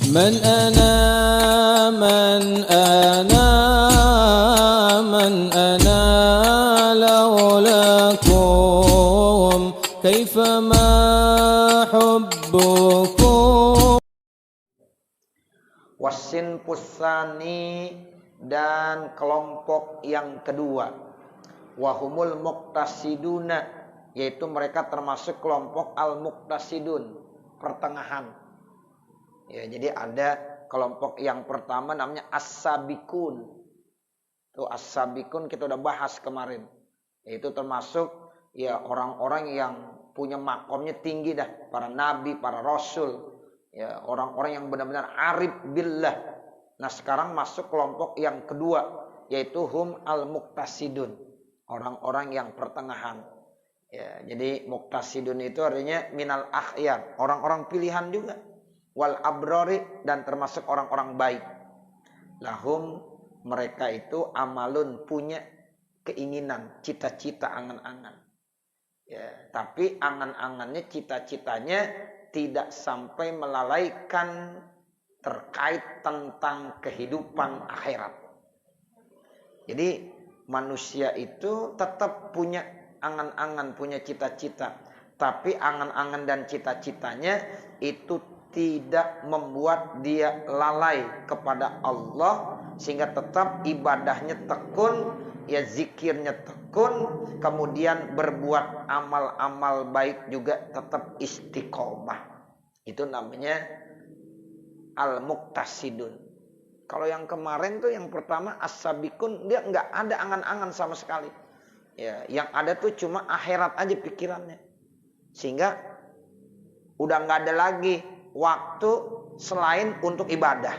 من أنا من أنا من أنا لولاكم كيفما حبكم. Wasin pusani, dan kelompok yang kedua, wahumul muqtasiduna, yaitu mereka termasuk kelompok al-muqtasidun, pertengahan. Ya, jadi ada kelompok yang pertama namanya as-sabiqun. Tuh as-sabiqun kita udah bahas kemarin. Yaitu termasuk ya orang-orang yang punya makomnya tinggi dah, para nabi, para rasul. Ya, orang-orang yang benar-benar arif billah. Nah, sekarang masuk kelompok yang kedua, yaitu hum al-muqtasidun, orang-orang yang pertengahan. Ya, jadi muqtasidun itu artinya minal akhyar, orang-orang pilihan juga. Wal abrari, dan termasuk orang-orang baik. Lahum, mereka itu amalun, punya keinginan, cita-cita, angan-angan. Ya, tapi angan-angannya, cita-citanya tidak sampai melalaikan terkait tentang kehidupan akhirat. Jadi manusia itu tetap punya angan-angan, punya cita-cita, tapi angan-angan dan cita-citanya itu tidak membuat dia lalai kepada Allah, sehingga tetap ibadahnya tekun, ya zikirnya tekun, kemudian berbuat amal-amal baik juga tetap istiqomah. Itu namanya al-muqtasidun. Kalau yang kemarin tuh yang pertama as-sabiqun, dia nggak ada angan-angan sama sekali. Ya, yang ada tuh cuma akhirat aja pikirannya. Sehingga udah nggak ada lagi waktu selain untuk ibadah.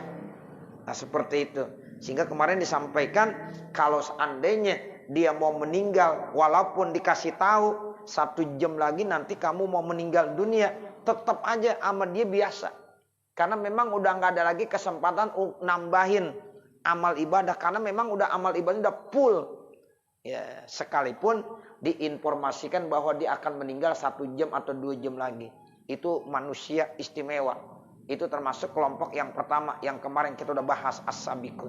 Nah, seperti itu. Sehingga kemarin disampaikan kalau seandainya dia mau meninggal, walaupun dikasih tahu 1 jam lagi nanti kamu mau meninggal dunia, tetap aja sama dia biasa. Karena memang udah nggak ada lagi kesempatan nambahin amal ibadah, karena memang udah amal ibadah udah full. Ya, sekalipun diinformasikan bahwa dia akan meninggal 1 jam atau 2 jam lagi. Itu manusia istimewa. Itu termasuk kelompok yang pertama yang kemarin kita udah bahas, as-sabiqun.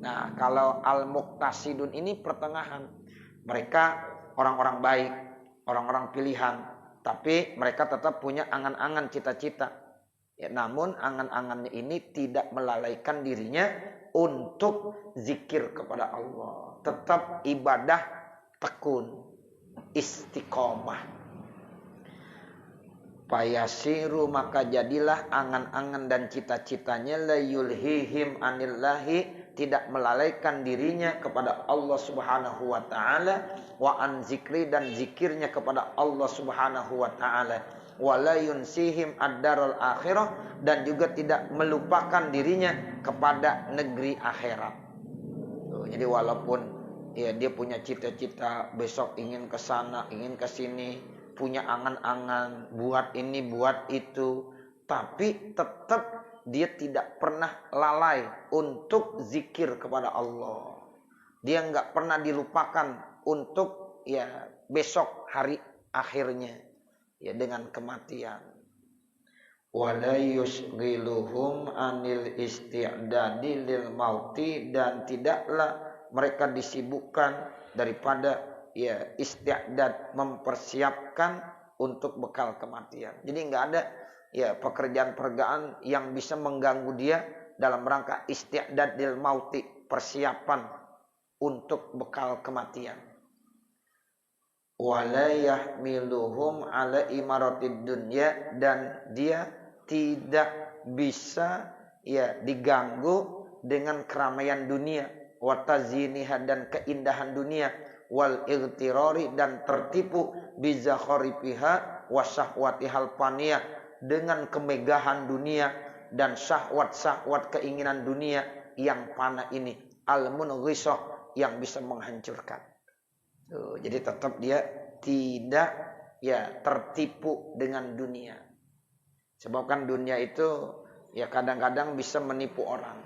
Nah, kalau al-muqtasidun ini pertengahan. Mereka orang-orang baik, orang-orang pilihan, tapi mereka tetap punya angan-angan, cita-cita. Ya, namun angan-angannya ini tidak melalaikan dirinya untuk zikir kepada Allah. Tetap ibadah tekun, istiqomah. Fayasiru, maka jadilah angan-angan dan cita-citanya la yulhihim anillahi, tidak melalaikan dirinya kepada Allah Subhanahu wa taala, wa an zikri, dan zikirnya kepada Allah Subhanahu wa taala, wa la yunsihim ad-darul akhirah, dan juga tidak melupakan dirinya kepada negeri akhirat. Jadi walaupun ya dia punya cita-cita besok ingin ke sana, ingin ke sini, punya angan-angan, buat ini, buat itu, tapi tetap dia tidak pernah lalai untuk zikir kepada Allah. Dia nggak pernah dilupakan untuk ya besok hari akhirnya, ya dengan kematian. Wala yusghiluhum anil isti'dadi lil mauti, dan tidaklah mereka disibukkan daripada ya isti'dad, mempersiapkan untuk bekal kematian. Jadi nggak ada ya pekerjaan-pekerjaan yang bisa mengganggu dia dalam rangka isti'dad lil mauti, persiapan untuk bekal kematian. Wala yahmiluhum ala imaratid dunya, dan dia tidak bisa ya diganggu dengan keramaian dunia, wa taziniha, dan keindahan dunia, wal igtirari, dan tertipu bizakharifiha wa syahwatihal faniyah, dengan kemegahan dunia dan syahwat-syahwat keinginan dunia yang fana ini, al-munghishah, yang bisa menghancurkan. Tuh, jadi tetap dia tidak ya tertipu dengan dunia. Sebab kan dunia itu ya kadang-kadang bisa menipu orang.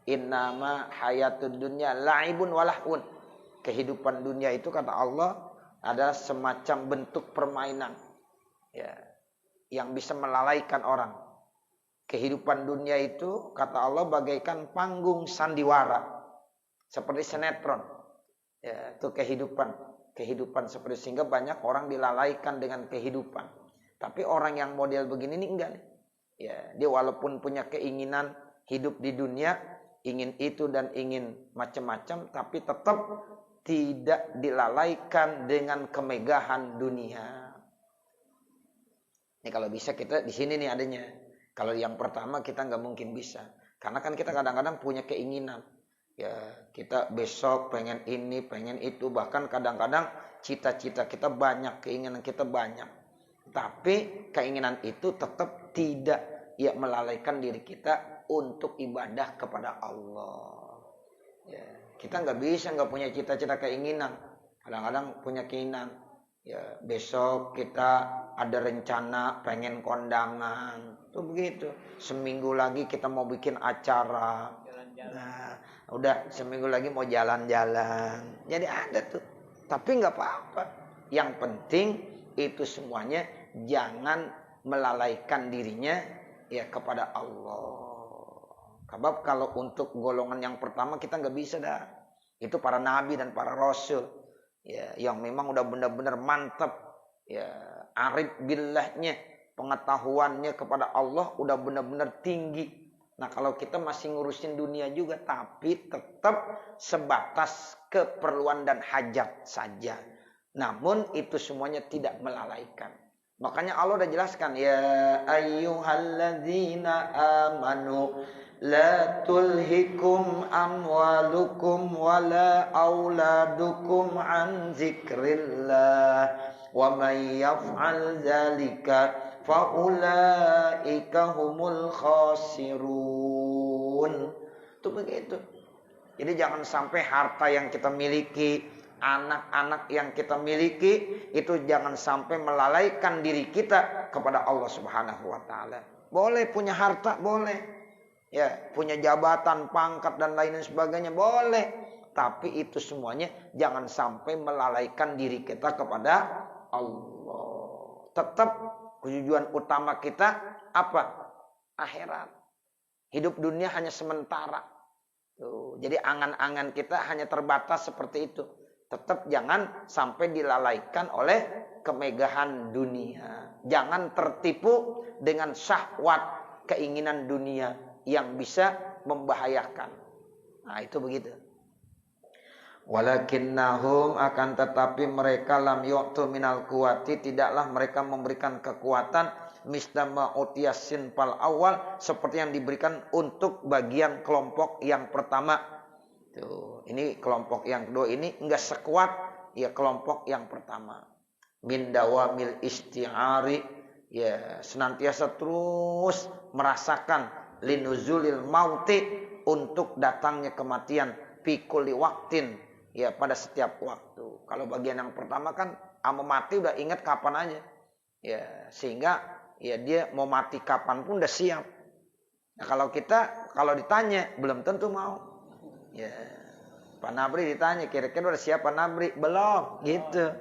Innama hayatud dunya la'ibun walahun. Kehidupan dunia itu kata Allah adalah semacam bentuk permainan ya, yang bisa melalaikan orang. Kehidupan dunia itu kata Allah bagaikan panggung sandiwara, seperti sinetron. Ya, itu kehidupan seperti, sehingga banyak orang dilalaikan dengan kehidupan. Tapi orang yang model begini ini enggak nih. Ya, dia walaupun punya keinginan hidup di dunia, ingin itu dan ingin macam-macam, tapi tetap tidak dilalaikan dengan kemegahan dunia. Ini kalau bisa kita di sini nih adanya. Kalau yang pertama kita nggak mungkin bisa, karena kan kita kadang-kadang punya keinginan. Ya, kita besok pengen ini, pengen itu, bahkan kadang-kadang cita-cita kita banyak, keinginan kita banyak. Tapi keinginan itu tetap tidak melalaikan diri kita untuk ibadah kepada Allah. Ya, kita nggak bisa nggak punya cita-cita keinginan. Kadang-kadang punya keinginan. Ya, besok kita ada rencana pengen kondangan. Tuh begitu. Seminggu lagi kita mau bikin acara. Nah, udah seminggu lagi mau jalan-jalan. Jadi ada tuh. Tapi nggak apa-apa. Yang penting itu semuanya jangan melalaikan dirinya ya kepada Allah. Sebab kalau untuk golongan yang pertama kita nggak bisa dah. Itu para nabi dan para rasul. Ya, yang memang udah benar-benar mantap. Ya, arif billahnya, pengetahuannya kepada Allah udah benar-benar tinggi. Nah, kalau kita masih ngurusin dunia juga, tapi tetap sebatas keperluan dan hajat saja. Namun itu semuanya tidak melalaikan. Makanya Allah udah jelaskan, ya ayyuhalladzina amanu la tulhikum amwalukum wala auladukum an zikrillah wa may yaf'al dzalika faulaika humul khasirun. Itu begitu. Jadi jangan sampai harta yang kita miliki, anak-anak yang kita miliki itu jangan sampai melalaikan diri kita kepada Allah Subhanahu wa taala. Boleh punya harta, boleh. Ya, punya jabatan, pangkat dan lain sebagainya boleh. Tapi itu semuanya jangan sampai melalaikan diri kita kepada Allah. Tetap tujuan utama kita apa? Akhirat. Hidup dunia hanya sementara. Tuh, jadi angan-angan kita hanya terbatas seperti itu. Tetap jangan sampai dilalaikan oleh kemegahan dunia. Jangan tertipu dengan syahwat keinginan dunia yang bisa membahayakan. Nah, itu begitu. Walakinnahum, akan tetapi mereka lam yu'tu minal quwati, tidaklah mereka memberikan kekuatan mistama utiyasin pal awal, seperti yang diberikan untuk bagian kelompok yang pertama. Tuh, ini kelompok yang kedua ini enggak sekuat ya kelompok yang pertama. Min dawamil isti'ari, ya senantiasa terus merasakan linuzulil mauti, untuk datangnya kematian, fi kulli waktin, ya pada setiap waktu. Kalau bagian yang pertama kan mau mati udah ingat kapan aja. Ya, sehingga ya dia mau mati kapan pun udah siap. Nah, kalau kita kalau ditanya belum tentu mau. Ya. Pak Nabri ditanya kira-kira udah siap Pak Nabri? Belum, gitu.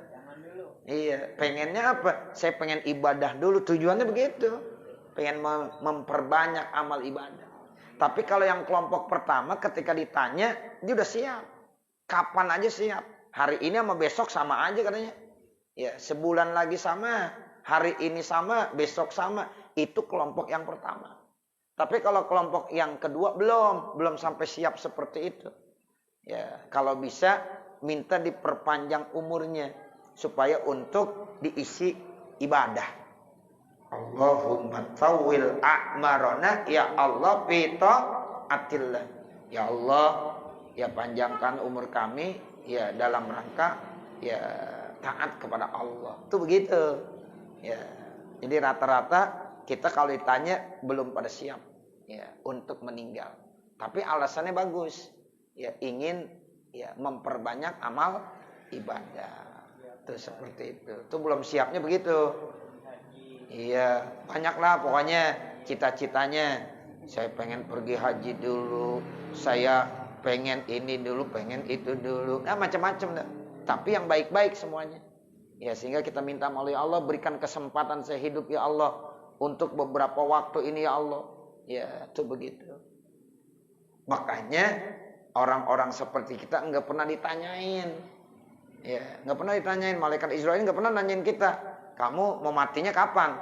Iya, pengennya apa? Saya pengen ibadah dulu, tujuannya begitu. Pengen memperbanyak amal ibadah. Tapi kalau yang kelompok pertama ketika ditanya, dia udah siap. Kapan aja siap. Hari ini sama besok sama aja katanya. Ya, sebulan lagi sama, hari ini sama, besok sama. Itu kelompok yang pertama. Tapi kalau kelompok yang kedua belum sampai siap seperti itu. Ya, kalau bisa minta diperpanjang umurnya supaya untuk diisi ibadah. Allahumma tawil a'marona, ya Allah pita atillah. Ya Allah, ya panjangkan umur kami ya dalam rangka ya taat kepada Allah. Itu begitu. Ya. Jadi rata-rata kita kalau ditanya belum pada siap ya untuk meninggal. Tapi alasannya bagus. Ya ingin ya memperbanyak amal ibadah. Itu seperti itu. Itu belum siapnya begitu. Iya, banyaklah pokoknya cita-citanya. Saya pengen pergi haji dulu, saya pengen ini dulu, pengen itu dulu. Nah, macam-macam dah. Tapi yang baik-baik semuanya. Ya, sehingga kita minta melalui Allah berikan kesempatan saya hidup ya Allah untuk beberapa waktu ini ya Allah. Ya, itu begitu. Makanya orang-orang seperti kita enggak pernah ditanyain. Ya, enggak pernah ditanyain. Malaikat Israel enggak pernah nanyain kita, kamu mau matinya kapan?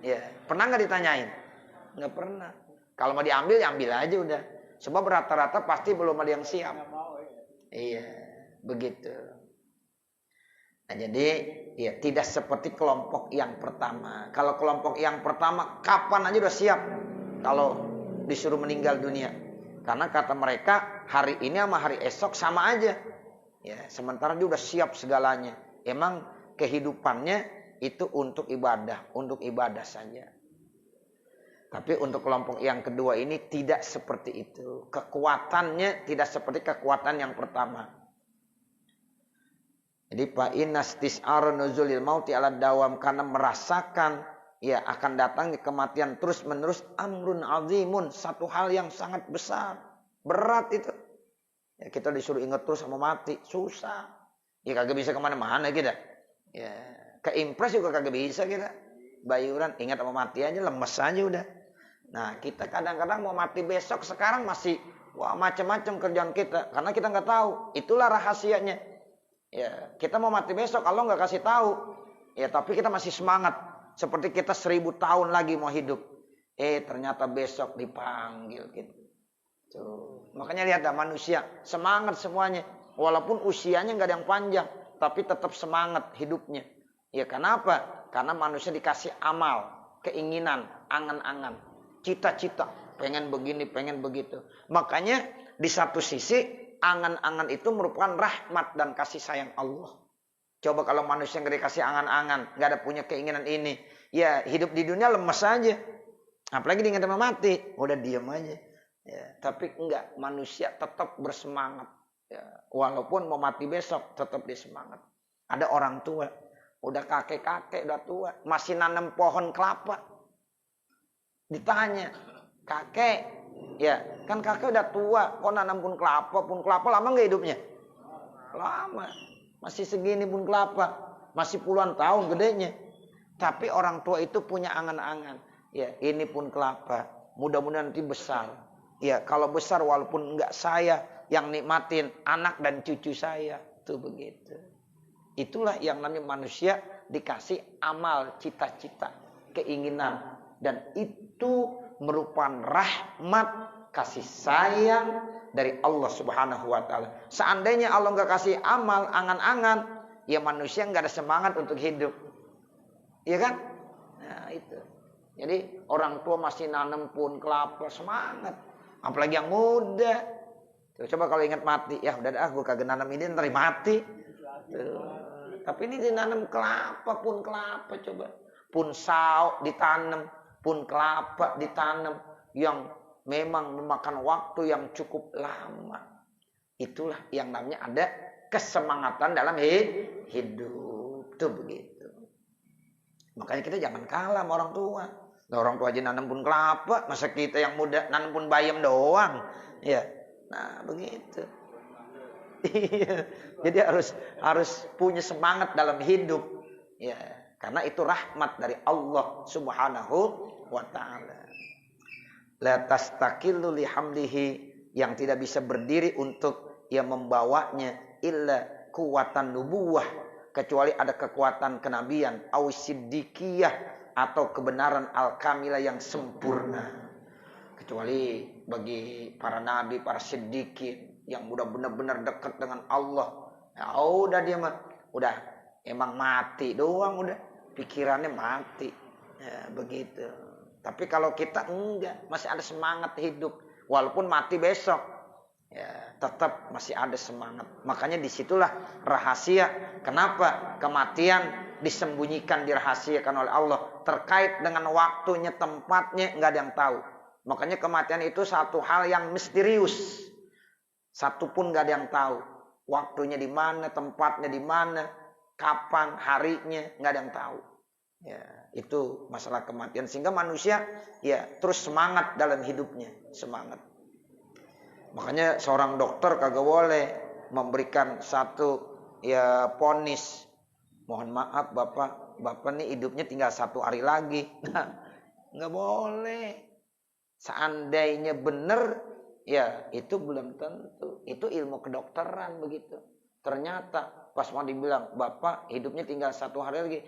Ya, pernah enggak ditanyain? Enggak pernah. Kalau mau diambil, ya ambil aja udah. Sebab rata-rata pasti belum ada yang siap. Iya, begitu. Nah, jadi ya tidak seperti kelompok yang pertama. Kalau kelompok yang pertama kapan aja udah siap kalau disuruh meninggal dunia. Karena kata mereka hari ini sama hari esok sama aja. Ya, sementara dia udah siap segalanya. Emang kehidupannya itu untuk ibadah saja. Tapi untuk kelompok yang kedua ini tidak seperti itu. Kekuatannya tidak seperti kekuatan yang pertama. Jadi fa inastis'ar nuzulil mauti ala dawam, karena merasakan ya akan datangnya kematian terus menerus, amrun azimun, satu hal yang sangat besar, berat itu. Ya, kita disuruh ingat terus sama mati, susah. Ya kagak bisa kemana-mana kita. Ya, ke impres juga kagak bisa kita. Bayuran ingat sama mati aja, lemes aja udah. Nah, kita kadang-kadang mau mati besok, sekarang masih wah macam-macam kerjaan kita, karena kita nggak tahu. Itulah rahasianya. Ya, kita mau mati besok, Allah nggak kasih tahu. Ya, tapi kita masih semangat, seperti kita 1000 tahun lagi mau hidup. Ternyata besok dipanggil gitu. Tuh. Makanya lihat dah manusia semangat semuanya, walaupun usianya nggak ada yang panjang, tapi tetap semangat hidupnya. Ya, kenapa? Karena manusia dikasih amal, keinginan, angan-angan, cita-cita, pengen begini, pengen begitu. Makanya di satu sisi angan-angan itu merupakan rahmat dan kasih sayang Allah. Coba kalau manusia nggak dikasih angan-angan, nggak ada punya keinginan ini, ya hidup di dunia lemes aja. Apalagi diingat sama mati, udah diam aja. Ya, tapi enggak, manusia tetap bersemangat. Ya, walaupun mau mati besok, tetap dia semangat. Ada orang tua, udah kakek-kakek, udah tua, masih nanam pohon kelapa. Ditanya, kakek, ya kan kakek udah tua, kok nanam pun kelapa lama nggak hidupnya? Lama, masih segini pun kelapa, masih puluhan tahun gedenya. Tapi orang tua itu punya angan-angan, ya ini pun kelapa, mudah-mudahan nanti besar. Ya kalau besar walaupun nggak saya yang nikmatin, anak dan cucu saya, tuh begitu. Itulah yang namanya manusia dikasih amal, cita-cita, keinginan, dan itu merupakan rahmat, kasih sayang dari Allah Subhanahu wa taala. Seandainya Allah nggak kasih amal, angan-angan, ya manusia nggak ada semangat untuk hidup. Iya kan? Nah, itu. Jadi orang tua masih nanam pohon kelapa, semangat. Apalagi yang muda. Tuh, coba kalau ingat mati, ya udah dah gue kagak nanam ini ntar mati. Tuh. Tapi ini dinanam kelapa, pun kelapa coba. Pun sauk ditanam, pun kelapa ditanam, yang memang memakan waktu yang cukup lama. Itulah yang namanya ada kesemangatan dalam hidup. Itu begitu. Makanya kita jangan kalah sama orang tua. Nah, orang tua aja nanam pun kelapa, masa kita yang muda nanam pun bayam doang. Ya. Nah, begitu. Iya. Jadi harus punya semangat dalam hidup. Ya, karena itu rahmat dari Allah Subhanahu wa taala. La tastaqillu lihamdihi, yang tidak bisa berdiri untuk yang membawanya illa kuwatan nubuwah, kecuali ada kekuatan kenabian, au siddiqiyah, atau kebenaran al-kamilah yang sempurna. Kecuali bagi para nabi, para siddiqin yang udah benar-benar dekat dengan Allah, ya udah dia mah udah emang mati doang, udah pikirannya mati. Ya, begitu. Tapi kalau kita enggak, masih ada semangat hidup. Walaupun mati besok, ya tetap masih ada semangat. Makanya disitulah rahasia. Kenapa kematian disembunyikan, dirahasiakan oleh Allah. Terkait dengan waktunya, tempatnya, enggak ada yang tahu. Makanya kematian itu satu hal yang misterius. Satu pun enggak ada yang tahu. Waktunya di mana, tempatnya di mana, kapan, harinya, enggak ada yang tahu. Ya, itu masalah kematian, sehingga manusia ya terus semangat dalam hidupnya, semangat. Makanya seorang dokter kagak boleh memberikan satu ya vonis, mohon maaf bapak nih hidupnya tinggal 1 hari lagi. Nah, nggak boleh. Seandainya benar, ya itu belum tentu. Itu ilmu kedokteran begitu. Ternyata pas mau dibilang, Bapak hidupnya tinggal 1 hari lagi.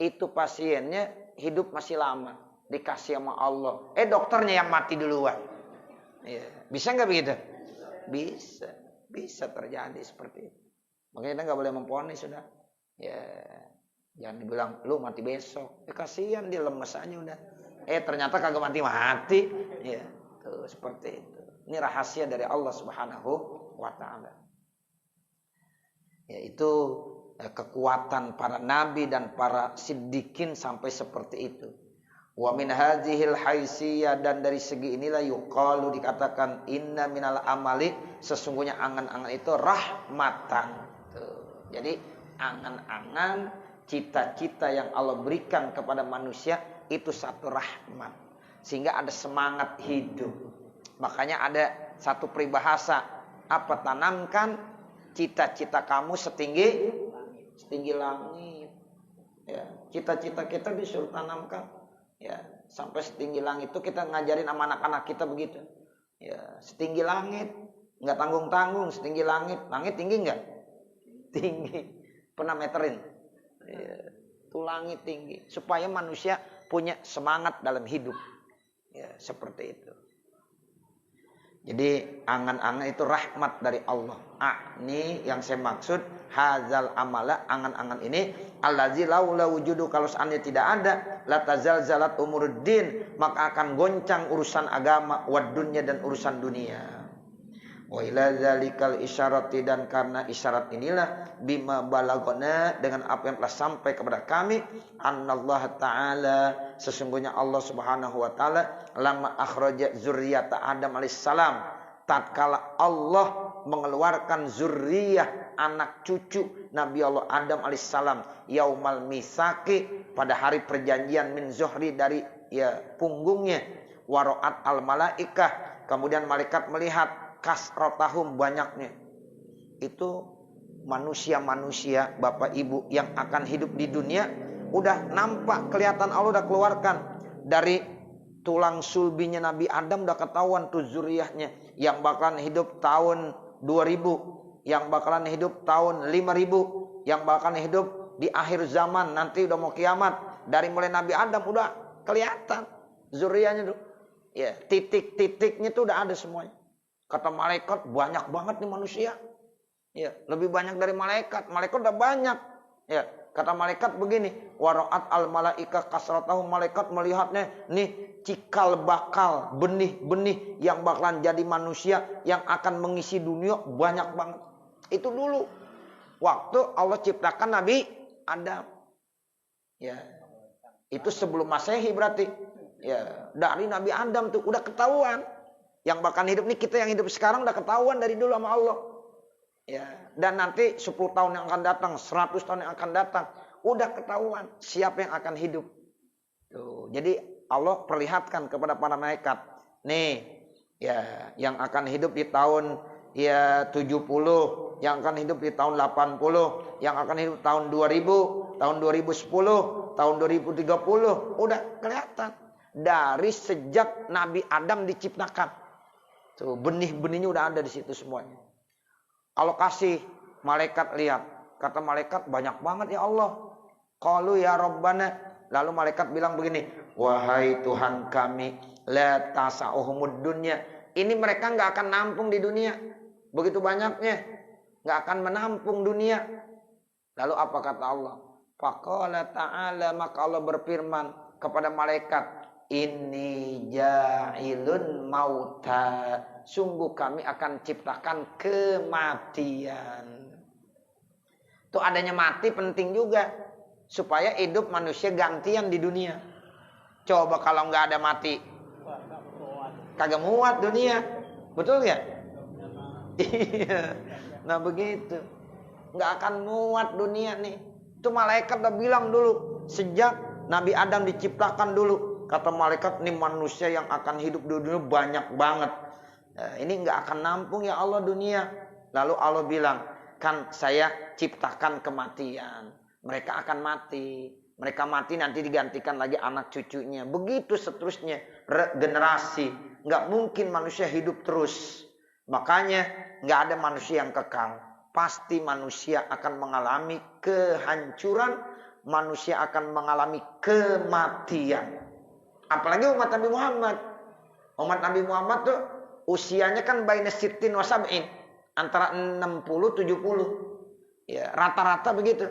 Itu pasiennya hidup masih lama. Dikasih sama Allah. Dokternya yang mati duluan. Ya. Bisa nggak begitu? Bisa. Bisa terjadi seperti itu. Makanya kita nggak boleh memponis sudah. Ya. Jangan dibilang, lu mati besok. Kasihan dia lemes aja udah. Ternyata kagak mati-mati. Ya. Tuh, seperti itu. Ini rahasia dari Allah Subhanahu wa Ta'ala. Yaitu kekuatan para nabi dan para siddiqin sampai seperti itu. Wa min hadzihil haisiyah, dan dari segi inilah yuqalu dikatakan inna minal amali, sesungguhnya angan-angan itu rahmatan. Tuh. Jadi angan-angan, cita-cita yang Allah berikan kepada manusia itu satu rahmat. Sehingga ada semangat hidup. Makanya ada satu peribahasa, apa, tanamkan cita-cita kamu setinggi langit. Ya, cita-cita kita disuruh tanamkan, ya, sampai setinggi langit. Itu kita ngajarin sama anak-anak kita begitu. Ya, setinggi langit, nggak tanggung-tanggung, setinggi langit. Langit tinggi nggak? Tinggi. Pernah meterin? Ya, itu langit tinggi. Supaya manusia punya semangat dalam hidup. Ya, seperti itu. Jadi angan-angan itu rahmat dari Allah. Ini yang saya maksud, hazal amala, angan-angan ini, allazi laula wujudu, kalau seandainya tidak ada, la tazalzalat umuruddin, maka akan goncang urusan agama, wad dunya, dan urusan dunia. Wa ila zalikal isyarati, dan karena isyarat inilah, bima balagona, dengan apa yang telah sampai kepada kami, anallahu ta'ala, sesungguhnya Allah Subhanahu wa ta'ala, lama akhraja zurriyata Adam alaihissalam, tatkala Allah mengeluarkan zurriyah, anak cucu Nabi Allah Adam alaihissalam, yaumal misaki, pada hari perjanjian, min zuhri, dari punggungnya, waro'at al malaikah, kemudian malaikat melihat kasrotahum, banyaknya itu manusia-manusia, bapak ibu yang akan hidup di dunia. Udah nampak, kelihatan, Allah udah keluarkan dari tulang sulbinya Nabi Adam, udah ketahuan tuh zuriyahnya, yang bakalan hidup tahun 2000, yang bakalan hidup tahun 5000, yang bakalan hidup di akhir zaman, nanti udah mau kiamat. Dari mulai Nabi Adam udah kelihatan zuriyahnya tuh. Ya, titik-titiknya tuh udah ada semuanya. Kata malaikat, banyak banget nih manusia. Ya, lebih banyak dari malaikat. Malaikat udah banyak. Ya, kata malaikat begini, waro'at al malaika kasratahum, malaikat melihatnya nih cikal bakal, benih-benih yang bakalan jadi manusia yang akan mengisi dunia banyak banget. Itu dulu waktu Allah ciptakan Nabi Adam. Ya. Itu sebelum Masehi berarti. Ya, dari Nabi Adam tuh udah ketahuan. Yang bakal hidup nih, kita yang hidup sekarang udah ketahuan dari dulu sama Allah. Ya, dan nanti 10 tahun yang akan datang, 100 tahun yang akan datang, udah ketahuan siapa yang akan hidup. Tuh, jadi Allah perlihatkan kepada para malaikat, nih, ya, yang akan hidup di tahun 70, yang akan hidup di tahun 80, yang akan hidup tahun 2000, tahun 2010, tahun 2030, udah kelihatan dari sejak Nabi Adam diciptakan. Tuh, benih-benihnya udah ada di situ semuanya. Allah kasih malaikat lihat. Kata malaikat, banyak banget ya Allah. Qalu ya Rabbana. Lalu malaikat bilang begini, wahai Tuhan kami, la tasa'uhumud dunya. Ini mereka nggak akan nampung di dunia. Begitu banyaknya, nggak akan menampung dunia. Lalu apa kata Allah? Faqala ta'ala, maka Allah berfirman kepada malaikat, inni ja'ilun mauta, sungguh kami akan ciptakan kematian. Tuh, adanya mati penting juga, supaya hidup manusia gantian di dunia. Coba kalau nggak ada mati, kagak muat dunia, betul nggak? Iya, nah begitu, nggak akan muat dunia nih. Itu malaikat udah bilang dulu, sejak Nabi Adam diciptakan dulu. Kata malaikat, ini manusia yang akan hidup di dunia banyak banget. Ini nggak akan nampung ya Allah dunia. Lalu Allah bilang, kan saya ciptakan kematian. Mereka akan mati. Mereka mati nanti digantikan lagi anak cucunya. Begitu seterusnya generasi. Nggak mungkin manusia hidup terus. Makanya nggak ada manusia yang kekal. Pasti manusia akan mengalami kehancuran. Manusia akan mengalami kematian. Apalagi umat Nabi Muhammad. Umat Nabi Muhammad tuh usianya kan baina sittin wa sab'in. Antara 60-70. Ya, rata-rata begitu.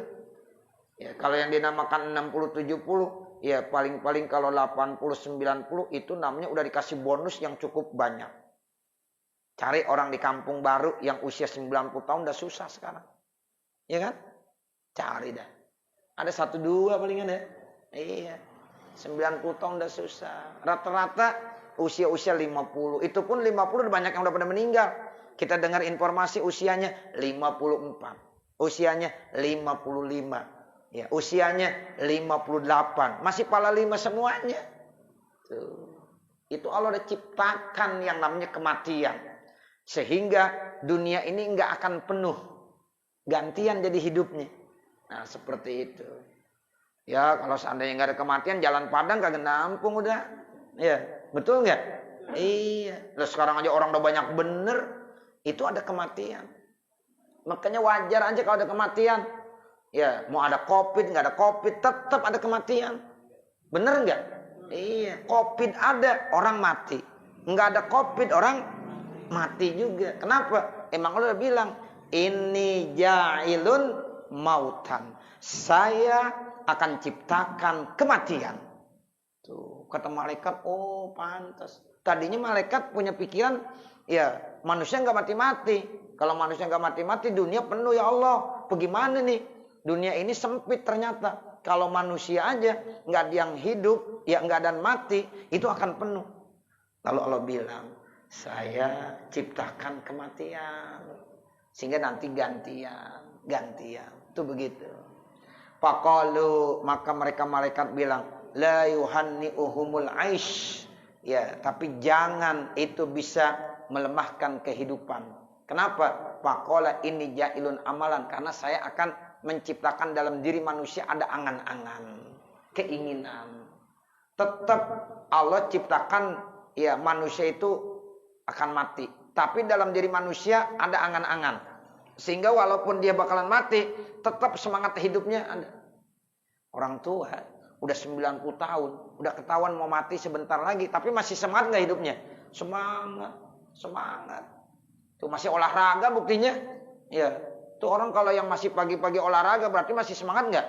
Ya, kalau yang dinamakan 60-70, ya paling-paling kalau 80-90 itu namanya udah dikasih bonus yang cukup banyak. Cari orang di kampung baru yang usia 90 tahun udah susah sekarang. Ya kan? Cari dah. Ada 1-2 palingan ya. Iya. 90 tahun udah susah. Rata-rata usia-usia 50. Itu pun 50 udah banyak yang udah pada meninggal. Kita dengar informasi usianya 54. Usianya 55. Ya, usianya 58. Masih pala 5 semuanya. Tuh. Itu Allah udah ciptakan yang namanya kematian. Sehingga dunia ini nggak akan penuh. Gantian jadi hidupnya. Nah, seperti itu. Ya, kalau seandainya nggak ada kematian, jalan Padang kagak nampung udah. Ya, betul nggak? Iya. Terus sekarang aja orang udah banyak bener. Itu ada kematian. Makanya wajar aja kalau ada kematian. Ya, mau ada COVID, nggak ada COVID, tetap ada kematian. Bener nggak? Iya, COVID ada, orang mati. Nggak ada COVID, orang mati juga. Kenapa? Emang Allah udah bilang, ini ja'ilun mautan. Saya akan ciptakan kematian. Tuh, kata malaikat, oh pantas. Tadinya malaikat punya pikiran, ya manusia nggak mati-mati. Kalau manusia nggak mati-mati, dunia penuh ya Allah. Bagaimana nih? Dunia ini sempit ternyata. Kalau manusia aja nggak ada yang hidup, ya nggak ada yang mati, itu akan penuh. Lalu Allah bilang, saya ciptakan kematian, sehingga nanti gantian. Itu begitu. Faqalu, maka mereka malaikat bilang, la yuhanni'uhumul aish. Ya, tapi jangan itu bisa melemahkan kehidupan. Kenapa? Faqala ini ja'ilun amalan, karena saya akan menciptakan dalam diri manusia ada angan-angan, keinginan. Tetap Allah ciptakan ya manusia itu akan mati, tapi dalam diri manusia ada angan-angan. Sehingga walaupun dia bakalan mati, tetap semangat hidupnya ada. Orang tua udah 90 tahun, udah ketahuan mau mati sebentar lagi, tapi masih semangat nggak hidupnya? Semangat. Tuh masih olahraga buktinya. Ya. Tuh orang kalau yang masih pagi-pagi olahraga berarti masih semangat nggak?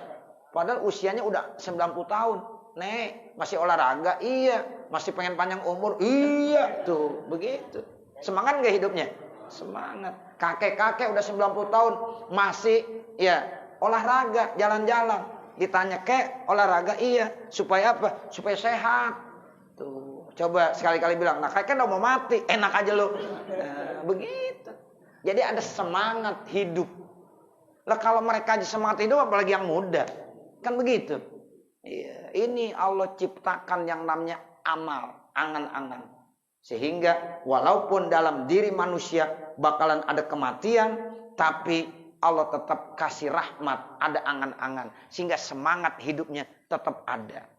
Padahal usianya udah 90 tahun. Nek, masih olahraga? Iya. Masih pengen panjang umur? Iya. Tuh, begitu. Semangat nggak hidupnya? Semangat. Kakek-kakek udah 90 tahun masih ya olahraga, jalan-jalan. Ditanya, "Kek, olahraga?" Iya. Supaya apa? Supaya sehat. Tuh, coba sekali-kali bilang, "Nah, kakek udah mau mati." Enak aja lo. Nah, begitu. Jadi ada semangat hidup. Lah kalau mereka aja semangat hidup apalagi yang muda. Kan begitu. Iya, ini Allah ciptakan yang namanya amal, angan-angan. Sehingga walaupun dalam diri manusia bakalan ada kematian, tapi Allah tetap kasih rahmat, ada angan-angan. Sehingga semangat hidupnya tetap ada.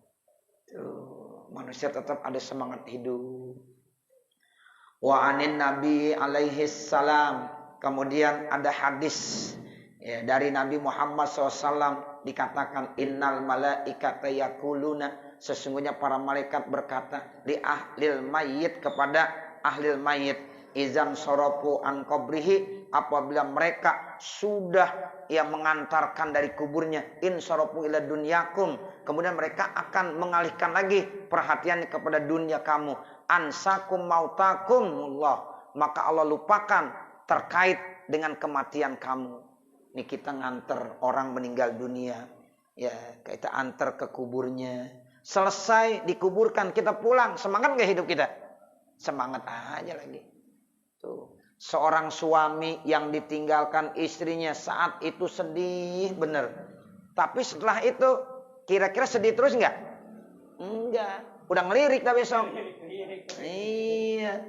Tuh, manusia tetap ada semangat hidup. Wa anin Nabi alaihi salam. Kemudian ada hadis ya, dari Nabi Muhammad SAW dikatakan innal malaikata yaquluna, sesungguhnya para malaikat berkata li ahlil mayyit, kepada ahlil mayyit, izan sorofu an qabrihi, apabila mereka sudah yang mengantarkan dari kuburnya, in sorofu ila dunyakum, kemudian mereka akan mengalihkan lagi perhatian kepada dunia kamu, ansakum mautakumullah, maka Allah lupakan terkait dengan kematian kamu. Ini kita nganter orang meninggal dunia, ya kita antar ke kuburnya. Selesai dikuburkan kita pulang, semangat nggak hidup kita? Semangat aja lagi. Tuh, seorang suami yang ditinggalkan istrinya saat itu sedih bener. Tapi setelah itu kira-kira sedih terus nggak? Enggak. Udah ngelirik dah besok. Iya.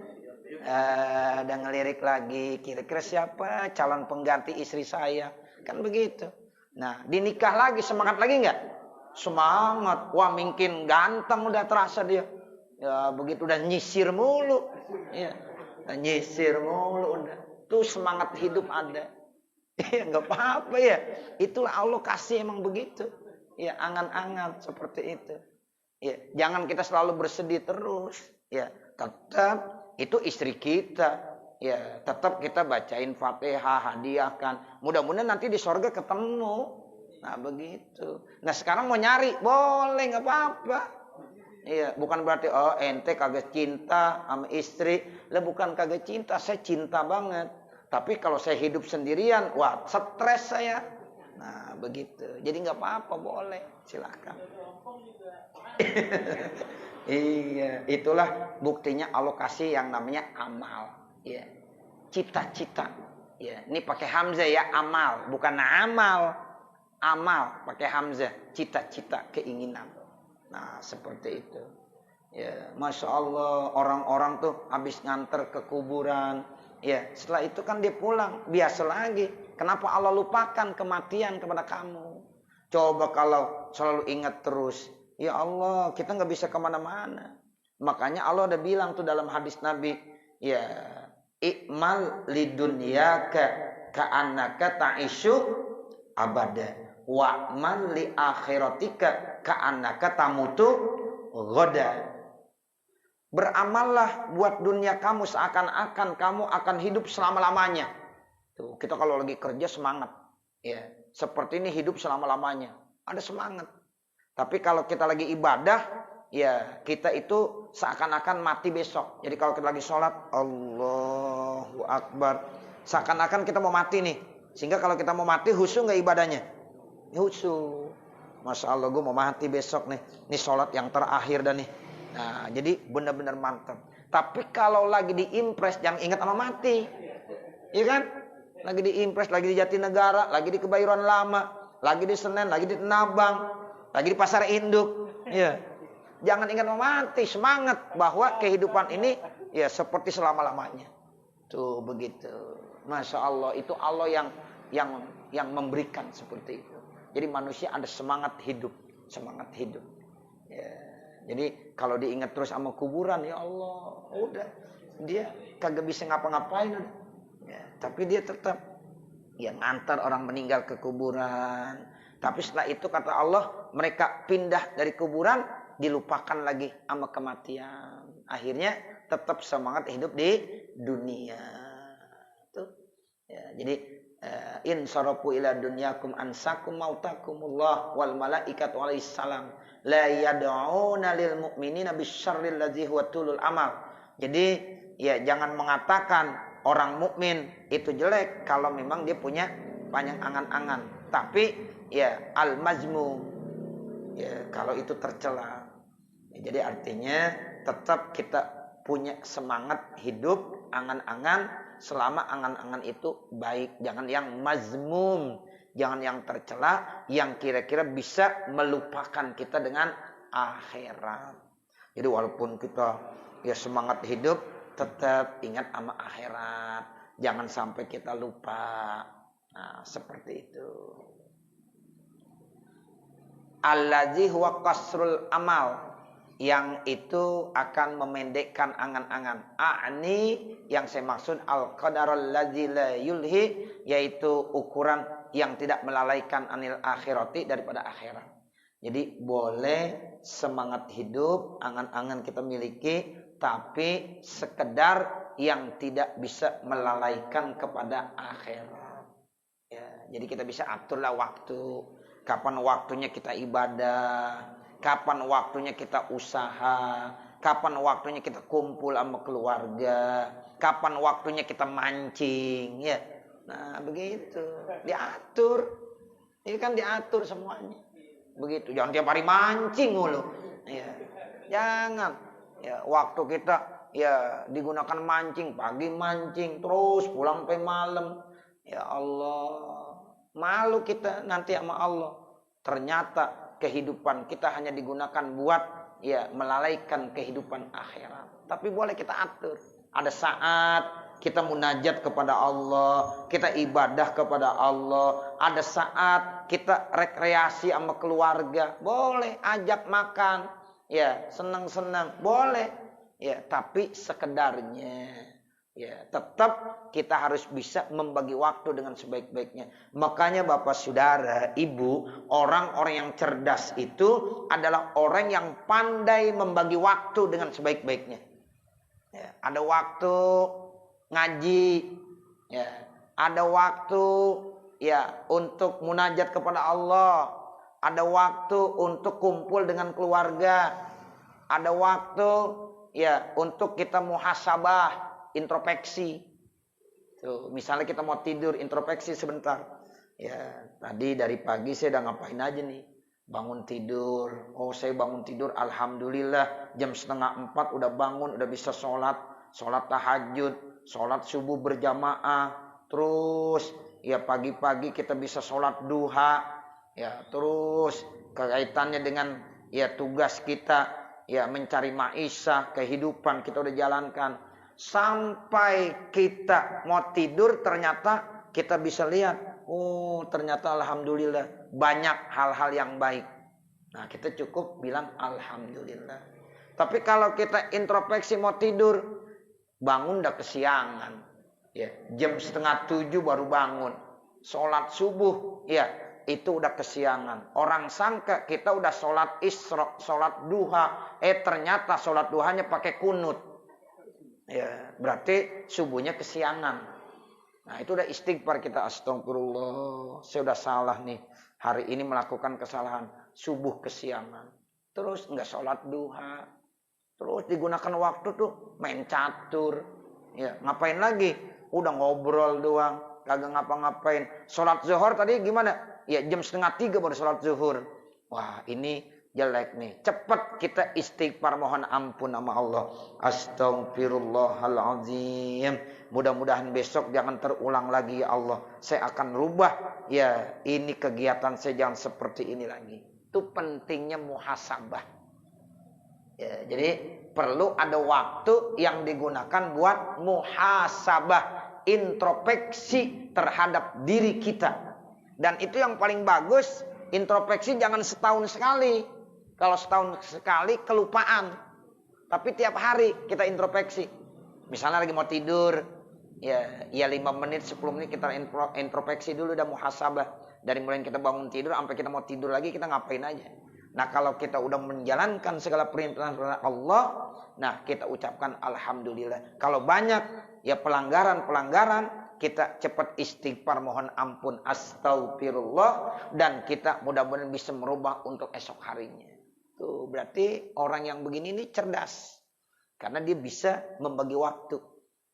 Udah ngelirik lagi, kira-kira siapa calon pengganti istri saya, kan begitu. Nah, dinikah lagi, semangat lagi nggak? semangat. Wah, mungkin ganteng udah terasa dia. Ya, begitu udah nyisir mulu. Ya, udah nyisir mulu udah. Tuh semangat hidup ada. Ya, enggak apa-apa ya. Itulah Allah kasih emang begitu. Ya, angan-angan seperti itu. Ya, jangan kita selalu bersedih terus. Ya, tetap itu istri kita. Ya, tetap kita bacain Fatihah, hadiahkan. Mudah-mudahan nanti di sorga ketemu. Nah, begitu. Nah, sekarang mau nyari, boleh, nggak apa-apa. Iya, bukan berarti oh ente kagak cinta sama istri. Lah bukan kagak cinta, saya cinta banget. Tapi kalau saya hidup sendirian, wah stres saya. Nah, begitu. Jadi nggak apa-apa, boleh, silakan. Iya, itulah buktinya alokasi yang namanya amal. Ya, cita-cita. Ya, ini pakai hamzah ya, amal, bukan amal. Amal pakai hamzah, cita-cita, keinginan. Nah, seperti itu. Ya, Masya Allah, orang-orang tuh habis nganter ke kuburan. Ya, setelah itu kan dia pulang, biasa lagi. Kenapa Allah lupakan kematian kepada kamu? Coba kalau selalu ingat terus. Ya Allah, kita nggak bisa kemana-mana. Makanya Allah udah bilang tuh dalam hadis Nabi, ya, ikmal lidunyaka ka'annaka ta'isyu abada. Wa'mal li akhiratika ka'annaka tamutu ghoda. Beramallah buat dunia kamu seakan-akan kamu akan hidup selama-lamanya. Tuh, kita kalau lagi kerja semangat. Ya, seperti ini hidup selama-lamanya. Ada semangat. Tapi kalau kita lagi ibadah, ya kita itu seakan-akan mati besok. Jadi kalau kita lagi sholat, Allahu Akbar, seakan-akan kita mau mati nih. Sehingga kalau kita mau mati, khusyuk nggak ibadahnya? Khusyuk. Masya Allah, gue mau mati besok nih. Ini sholat yang terakhir dah nih. Nah, jadi benar-benar mantap. Tapi kalau lagi diimpres, jangan ingat sama mati. Iya kan? Lagi diimpres, lagi di Jatinegara, lagi di Kebayoran Lama, lagi di Senen, lagi di Tanabang, lagi di Pasar Induk. Ya. Jangan ingat sama mati. Semangat bahwa kehidupan ini ya seperti selama-lamanya. Tuh begitu. Masya Allah, itu Allah yang memberikan seperti itu. Jadi manusia ada semangat hidup. Semangat hidup. Ya. Jadi kalau diingat terus sama kuburan, ya Allah, udah. Dia kagak bisa ngapa-ngapain. Ya, tapi dia tetap ya ngantar orang meninggal ke kuburan. Tapi setelah itu kata Allah, mereka pindah dari kuburan, dilupakan lagi sama kematian. Akhirnya tetap semangat hidup di dunia. Tuh. Ya, jadi in sarafu ila dunyakum ansakum mautakumullah wal malaikatu alaihi salam la yad'una lil mu'minina bisyarril ladzi huwa tulul amal. Jadi ya jangan mengatakan orang mukmin itu jelek kalau memang dia punya panjang angan-angan. Tapi ya al mazmum ya kalau itu tercela. Ya, jadi artinya tetap kita punya semangat hidup angan-angan selama angan-angan itu baik. Jangan yang mazmum, jangan yang tercela, yang kira-kira bisa melupakan kita dengan akhirat. Jadi walaupun kita ya semangat hidup, tetap ingat sama akhirat. Jangan sampai kita lupa. Nah, seperti itu. Allazi huwa qasrul amal. Yang itu akan memendekkan angan-angan. A'ni yang saya maksud al-qadarul ladzi la yulhi, yaitu ukuran yang tidak melalaikan anil akhirati daripada akhirat. Jadi boleh semangat hidup, angan-angan kita miliki, tapi sekedar yang tidak bisa melalaikan kepada akhirat. Ya, jadi kita bisa aturlah waktu. Kapan waktunya kita ibadah, kapan waktunya kita usaha, kapan waktunya kita kumpul sama keluarga, kapan waktunya kita mancing, ya. Nah, begitu. Diatur. Ini kan diatur semuanya. Begitu. Jangan tiap hari mancing mulu. Ya. Jangan. Ya, waktu kita ya digunakan mancing, pagi mancing, terus pulang sampai malam. Ya Allah. Malu kita nanti sama Allah. Ternyata kehidupan kita hanya digunakan buat ya melalaikan kehidupan akhirat. Tapi boleh kita atur. Ada saat kita munajat kepada Allah, kita ibadah kepada Allah. Ada saat kita rekreasi sama keluarga, boleh ajak makan, ya senang-senang, boleh, ya tapi sekedarnya. Ya, tetap kita harus bisa membagi waktu dengan sebaik-baiknya. Makanya Bapak Saudara, Ibu, orang-orang yang cerdas itu adalah orang yang pandai membagi waktu dengan sebaik-baiknya. Ya, ada waktu ngaji, ya, ada waktu ya untuk munajat kepada Allah, ada waktu untuk kumpul dengan keluarga, ada waktu ya untuk kita muhasabah, introspeksi. Tuh, misalnya kita mau tidur, introspeksi sebentar. Ya, tadi dari pagi saya udah ngapain aja nih? Bangun tidur. Oh, saya bangun tidur, alhamdulillah jam 3:30 udah bangun, udah bisa sholat tahajud, sholat subuh berjamaah. Terus ya pagi-pagi kita bisa sholat duha. Ya, terus kaitannya dengan ya tugas kita ya mencari maisha, kehidupan kita udah jalankan. Sampai kita mau tidur ternyata kita bisa lihat, oh ternyata alhamdulillah banyak hal-hal yang baik. Nah kita cukup bilang alhamdulillah. Tapi kalau kita introspeksi mau tidur, bangun udah kesiangan, ya jam 6:30 baru bangun, sholat subuh, ya itu udah kesiangan. Orang sangka kita udah sholat isyraq, sholat duha, ternyata sholat duhanya pakai kunut. Ya, berarti subuhnya kesiangan. Nah, itu udah istighfar kita, astagfirullah, saya udah salah nih. Hari ini melakukan kesalahan, subuh kesiangan. Terus enggak sholat duha. Terus digunakan waktu tuh main catur. Ya, ngapain lagi? Udah ngobrol doang, kagak ngapa-ngapain. Sholat zuhur tadi gimana? Ya, jam 2:30 baru sholat zuhur. Wah, ini jelek nih. Cepat kita istighfar, mohon ampun nama Allah. Astagfirullahaladzim. Mudah-mudahan besok jangan terulang lagi ya Allah. Saya akan rubah ya ini kegiatan saya jangan seperti ini lagi. Itu pentingnya muhasabah. Ya, jadi perlu ada waktu yang digunakan buat muhasabah, introspeksi terhadap diri kita. Dan itu yang paling bagus, introspeksi jangan setahun sekali. Kalau setahun sekali kelupaan. Tapi tiap hari kita introspeksi. Misalnya lagi mau tidur, ya 5 menit, 10 menit kita introspeksi dulu, udah muhasabah. Dari mulai kita bangun tidur sampai kita mau tidur lagi kita ngapain aja. Nah, kalau kita udah menjalankan segala perintah Allah, nah kita ucapkan alhamdulillah. Kalau banyak ya pelanggaran, kita cepat istighfar, mohon ampun, astagfirullah, dan kita mudah-mudahan bisa merubah untuk esok harinya. Tuh, berarti orang yang begini ini cerdas. Karena dia bisa membagi waktu.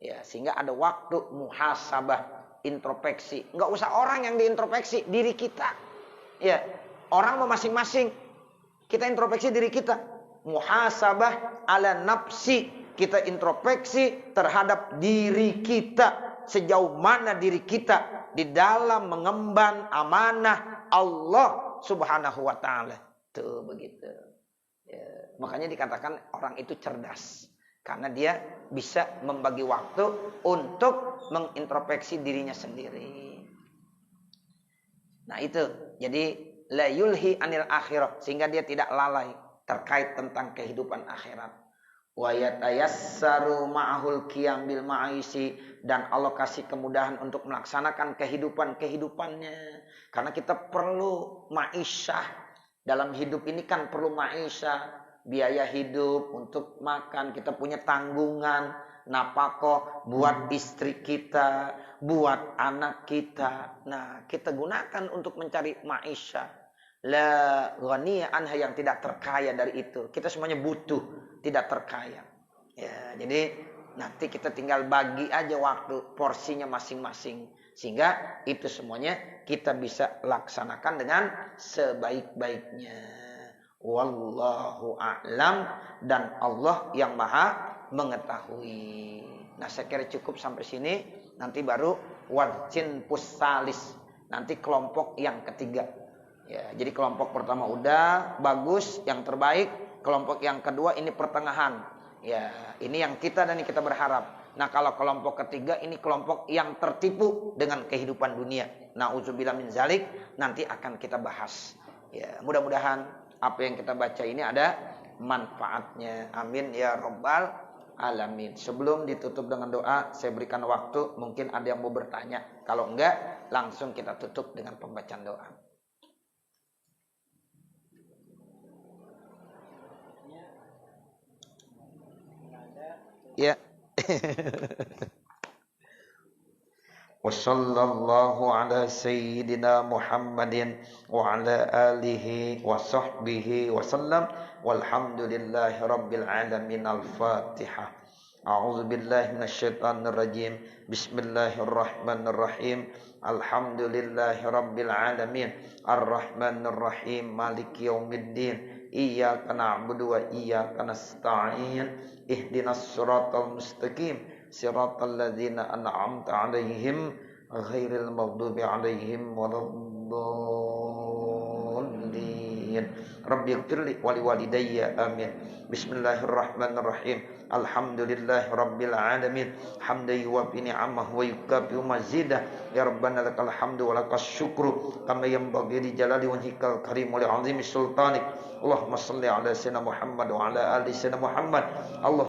Ya, sehingga ada waktu muhasabah, introspeksi. Enggak usah orang yang diintrospeksi, diri kita. Ya, orang mau masing-masing. Kita introspeksi diri kita. Muhasabah ala nafsi. Kita introspeksi terhadap diri kita. Sejauh mana diri kita di dalam mengemban amanah Allah Subhanahu wa ta'ala. Tuh begitu. Ya, makanya dikatakan orang itu cerdas. Karena dia bisa membagi waktu untuk mengintrospeksi dirinya sendiri. Nah itu. Jadi la yulhi anil akhirah. Sehingga dia tidak lalai terkait tentang kehidupan akhirat. Wa yatayassaru ma'ahul qiyam bil ma'isi. Dan Allah kasih kemudahan untuk melaksanakan kehidupannya. Karena kita perlu ma'isyah. Dalam hidup ini kan perlu ma'isyah, biaya hidup untuk makan, kita punya tanggungan, nafkah buat istri kita, buat anak kita. Nah, kita gunakan untuk mencari ma'isyah. La ghaniya anha, yang tidak terkaya dari itu. Kita semuanya butuh, tidak terkaya. Ya, jadi nanti kita tinggal bagi aja waktu, porsinya masing-masing. Sehingga itu semuanya kita bisa laksanakan dengan sebaik-baiknya. Wallahu a'lam, dan Allah yang maha mengetahui. Nah, saya kira cukup sampai sini. Nanti baru wajin pusalis. Nanti kelompok yang ketiga. Ya, jadi kelompok pertama udah bagus, yang terbaik. Kelompok yang kedua ini pertengahan. Ya, ini yang kita dan kita berharap. Nah, kalau kelompok ketiga ini kelompok yang tertipu dengan kehidupan dunia. Nauzubillah min zalik, nanti akan kita bahas. Ya, mudah-mudahan apa yang kita baca ini ada manfaatnya. Amin ya rabbal alamin. Sebelum ditutup dengan doa, saya berikan waktu, mungkin ada yang mau bertanya. Kalau enggak, langsung kita tutup dengan pembacaan doa. Ya. Wassallallahu ala sayyidina Muhammadin wa ala alihi wa sahbihi wa sallam walhamdulillahi rabbil alamin. Al-Fatihah. A'udzu billahi minasyaitonir rajim. Bismillahirrahmanirrahim. Alhamdulillahi rabbil alamin. Arrahmanir rahim. Maliki yaumiddin. Iyyaka na'budu wa iyyaka nasta'in. Ihdinas siratal mustaqim. Siratal ladzina an'amta 'alaihim ghairil maghdubi 'alaihim waladdallin. Rabbi ighfirli wa liwalidayya amin. Bismillahirrahmanirrahim. Alhamdulillahi rabbil alamin. Hamdan yuwaffi ni'amahu wa yukafi'u mazidah. Ya rabbana lakal hamdu wa lakas syukru kama yanbaghi li jalali wajhikal karim wa li 'azimi sultanik. Allahumma shalli ala sayyidina Muhammad wa ala ali sayyidina Muhammad. Allah